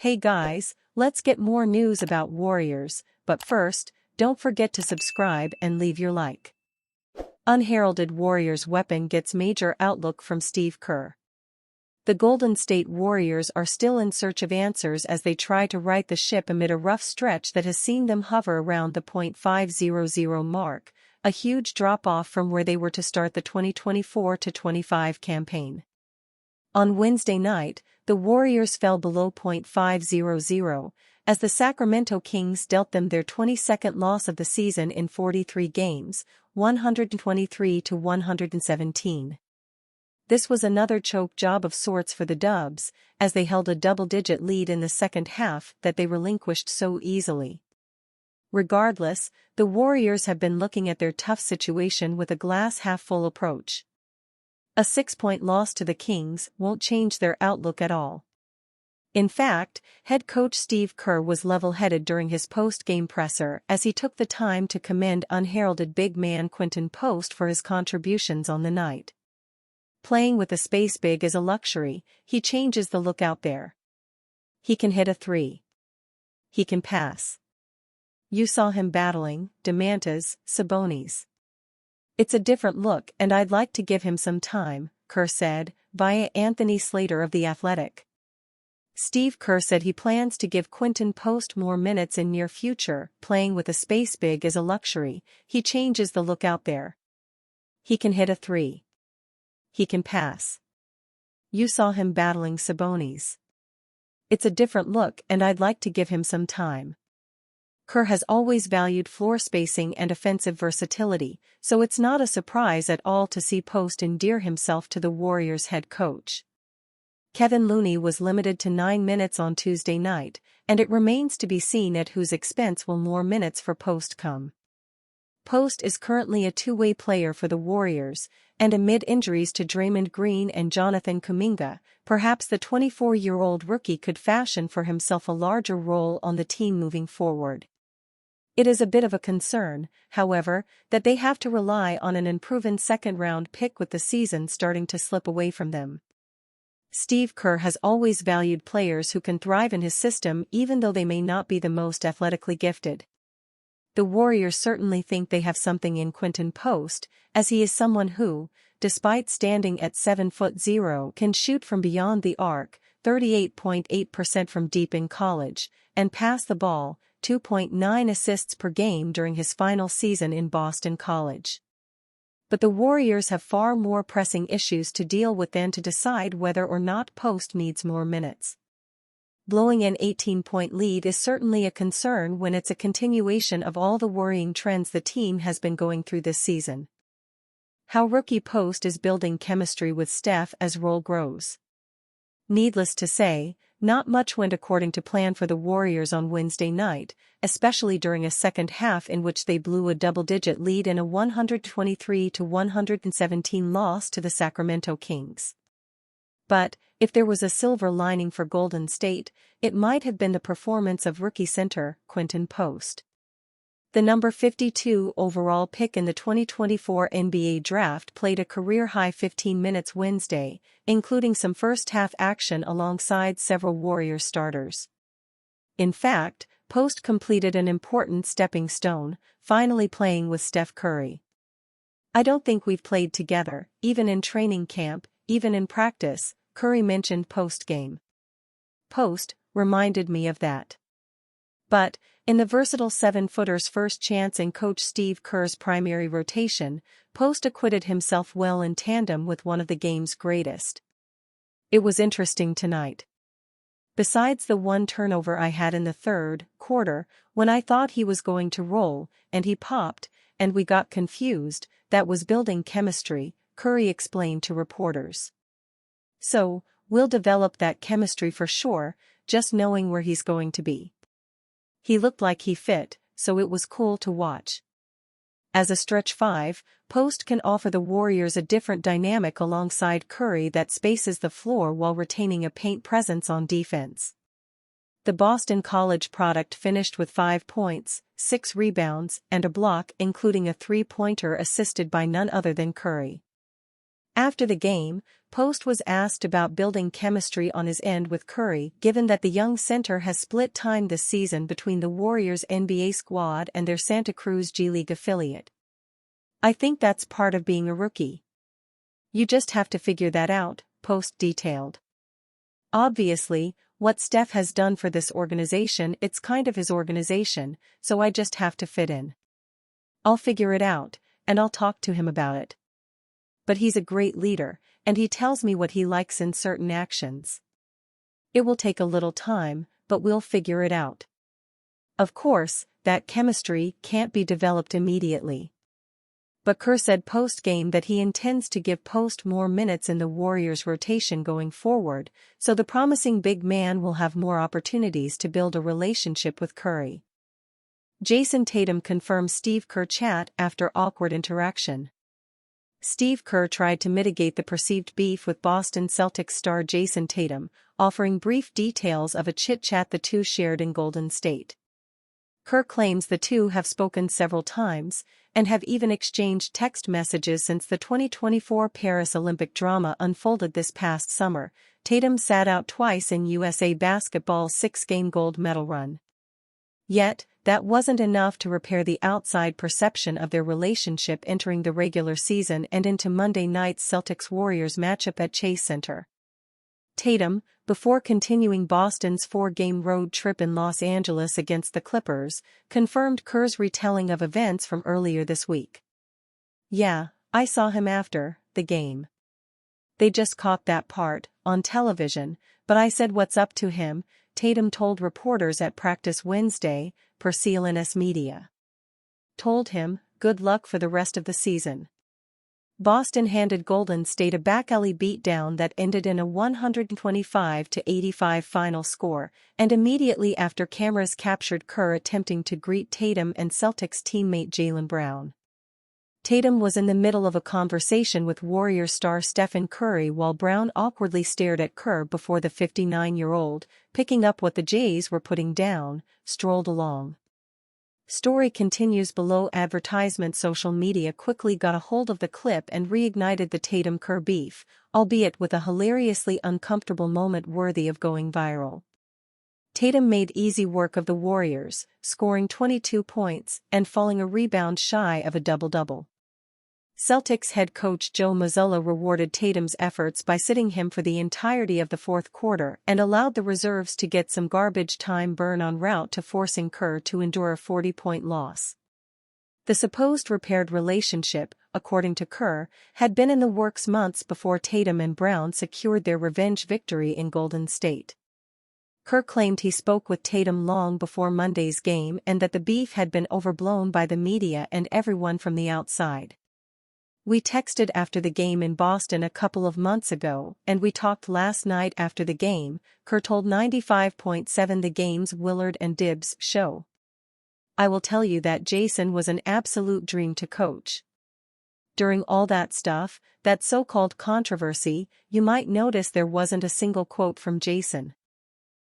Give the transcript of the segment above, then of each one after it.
Hey guys, let's get more news about Warriors, but first, don't forget to subscribe and leave your like. Unheralded Warriors weapon gets major outlook from Steve Kerr. The Golden State Warriors are still in search of answers as they try to right the ship amid a rough stretch that has seen them hover around the .500 mark, a huge drop-off from where they were to start the 2024-25 campaign. On Wednesday night, the Warriors fell below .500, as the Sacramento Kings dealt them their 22nd loss of the season in 43 games, 123-117. This was another choke job of sorts for the Dubs, as they held a double-digit lead in the second half that they relinquished so easily. Regardless, the Warriors have been looking at their tough situation with a glass-half-full approach. A 6-point loss to the Kings won't change their outlook at all. In fact, head coach Steve Kerr was level-headed during his post-game presser as he took the time to commend unheralded big man Quinton Post for his contributions on the night. Playing with a space big is a luxury, he changes the look out there. He can hit a three. He can pass. You saw him battling Demantas, Sabonis. It's a different look and I'd like to give him some time, Kerr said, via Anthony Slater of The Athletic. Steve Kerr said he plans to give Quinton Post more minutes in near future. Playing with a space big is a luxury, he changes the look out there. He can hit a three. He can pass. You saw him battling Sabonis. It's a different look and I'd like to give him some time. Kerr has always valued floor spacing and offensive versatility, so it's not a surprise at all to see Post endear himself to the Warriors' head coach. Kevin Looney was limited to 9 minutes on Tuesday night, and it remains to be seen at whose expense will more minutes for Post come. Post is currently a two-way player for the Warriors, and amid injuries to Draymond Green and Jonathan Kuminga, perhaps the 24-year-old rookie could fashion for himself a larger role on the team moving forward. It is a bit of a concern, however, that they have to rely on an unproven second-round pick with the season starting to slip away from them. Steve Kerr has always valued players who can thrive in his system even though they may not be the most athletically gifted. The Warriors certainly think they have something in Quinton Post, as he is someone who, despite standing at 7'0", can shoot from beyond the arc, 38.8% from deep in college, and pass the ball, 2.9 assists per game during his final season in Boston College. But the Warriors have far more pressing issues to deal with than to decide whether or not Post needs more minutes. Blowing an 18-point lead is certainly a concern when it's a continuation of all the worrying trends the team has been going through this season. How rookie Post is building chemistry with Steph as role grows. Needless to say, not much went according to plan for the Warriors on Wednesday night, especially during a second half in which they blew a double-digit lead in a 123-117 loss to the Sacramento Kings. But, if there was a silver lining for Golden State, it might have been the performance of rookie center Quinton Post. The number 52 overall pick in the 2024 NBA Draft played a career-high 15 minutes Wednesday, including some first-half action alongside several Warriors starters. In fact, Post completed an important stepping stone, finally playing with Steph Curry. "I don't think we've played together, even in training camp, even in practice," Curry mentioned post-game. "Post reminded me of that." But, in the versatile 7-footer's first chance in Coach Steve Kerr's primary rotation, Post acquitted himself well in tandem with one of the game's greatest. "It was interesting tonight. Besides the one turnover I had in the third quarter, when I thought he was going to roll, and he popped, and we got confused, that was building chemistry," Curry explained to reporters. "So, we'll develop that chemistry for sure, just knowing where he's going to be. He looked like he fit, so it was cool to watch." As a stretch five, Post can offer the Warriors a different dynamic alongside Curry that spaces the floor while retaining a paint presence on defense. The Boston College product finished with 5 points, 6 rebounds, and a block, including a three-pointer assisted by none other than Curry. After the game, Post was asked about building chemistry on his end with Curry, given that the young center has split time this season between the Warriors' NBA squad and their Santa Cruz G League affiliate. "I think that's part of being a rookie. You just have to figure that out," Post detailed. "Obviously, what Steph has done for this organization, it's kind of his organization, so I just have to fit in. I'll figure it out, and I'll talk to him about it. But he's a great leader, and he tells me what he likes in certain actions. It will take a little time, but we'll figure it out." Of course, that chemistry can't be developed immediately. But Kerr said post-game that he intends to give Post more minutes in the Warriors' rotation going forward, so the promising big man will have more opportunities to build a relationship with Curry. Jayson Tatum confirms Steve Kerr chat after awkward interaction. Steve Kerr tried to mitigate the perceived beef with Boston Celtics star Jayson Tatum, offering brief details of a chit-chat the two shared in Golden State. Kerr claims the two have spoken several times, and have even exchanged text messages since the 2024 Paris Olympic drama unfolded this past summer. Tatum sat out twice in USA Basketball's 6-game gold medal run. Yet, that wasn't enough to repair the outside perception of their relationship entering the regular season and into Monday night's Celtics-Warriors matchup at Chase Center. Tatum, before continuing Boston's 4-game road trip in Los Angeles against the Clippers, confirmed Kerr's retelling of events from earlier this week. "Yeah, I saw him after the game. They just caught that part on television, but I said what's up to him," Tatum told reporters at practice Wednesday, per CLNS Media. "Told him, good luck for the rest of the season." Boston handed Golden State a back-alley beatdown that ended in a 125-85 final score, and immediately after cameras captured Kerr attempting to greet Tatum and Celtics teammate Jaylen Brown. Tatum was in the middle of a conversation with Warriors star Stephen Curry while Brown awkwardly stared at Kerr before the 59-year-old, picking up what the Jays were putting down, strolled along. Story continues below. Advertisement. Social media quickly got a hold of the clip and reignited the Tatum-Kerr beef, albeit with a hilariously uncomfortable moment worthy of going viral. Tatum made easy work of the Warriors, scoring 22 points and falling a rebound shy of a double-double. Celtics head coach Joe Mazzulla rewarded Tatum's efforts by sitting him for the entirety of the fourth quarter and allowed the reserves to get some garbage time burn en route to forcing Kerr to endure a 40-point loss. The supposed repaired relationship, according to Kerr, had been in the works months before Tatum and Brown secured their revenge victory in Golden State. Kerr claimed he spoke with Tatum long before Monday's game and that the beef had been overblown by the media and everyone from the outside. "We texted after the game in Boston a couple of months ago, and we talked last night after the game," Kerr told 95.7 The Game's Willard and Dibbs show. "I will tell you that Jayson was an absolute dream to coach. During all that stuff, that so-called controversy, you might notice there wasn't a single quote from Jayson.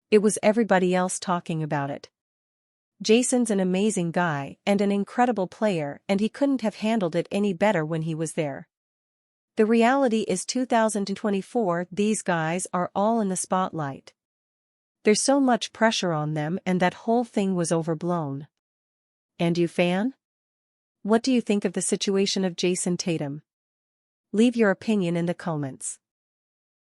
It was everybody else talking about it. Jayson's an amazing guy and an incredible player, and he couldn't have handled it any better when he was there. The reality is 2024, these guys are all in the spotlight. There's so much pressure on them, and that whole thing was overblown. And you, fan? What do you think of the situation of Jayson Tatum? Leave your opinion in the comments.